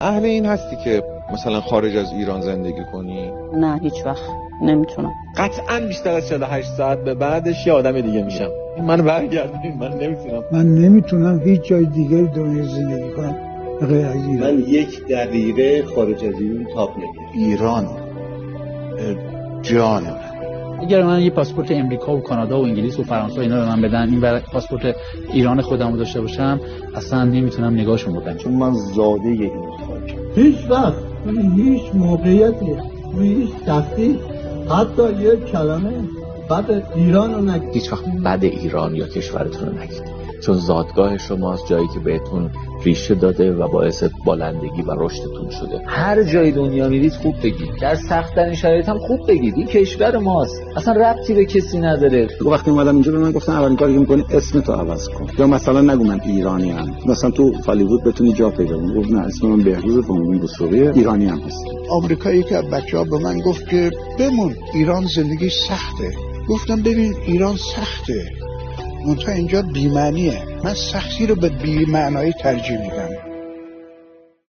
اهل این هستی که مثلا خارج از ایران زندگی کنی؟ نه هیچ وقت نمیتونم. قطعا بیشتر از 48 ساعت به بعدش یه آدم دیگه میشم. منو برگردونید، من نمیتونم. من نمیتونم هیچ جای دیگه دنیا زندگی کنم غیر از ایران. من یک دقیقه خارج از ایران تاب نمی‌کنم. ایران جان من. اگر من یه پاسپورت امریکا و کانادا و انگلیس و فرانسه اینا به من بدن، این برای پاسپورت ایران خودمو داشته باشم، اصلا نمیتونم نگاهشون بکنم. چون من زاده این خاکم. هیچ وقت هیچ موقعیتی هیچ شخصی حتی یک کلمه بعد ایران رو نگید. هیچ وقت بد ایران یا کشورتون رو نگید، چون زادگاه شماست، جایی که بهتون ریشه داده و باعث بالندگی و رشدتون شده. هر جای دنیا میرید خوب بگید، در سخت‌ترین شرایط هم خوب بگید. این کشور ماست، اصلا ربطی به کسی نداره. وقتی اومدم اینجا به من گفتن اولین کاری که می‌کنی اسمتو عوض کن، یا مثلا نگو من ایرانی‌ام، مثلا تو هالیوود بتونی جا پیدا کنی. گفت نه، اسم من بهروز بهمون بوسوقی، ایرانی‌ام هستم. آمریکایی که بچه‌ها به من گفت که بمون، ایران زندگی سخته. گفتم ببین ایران سخته، منتها اینجا بی‌معنیه. من سختی رو به بی‌معنایی ترجیح میدم.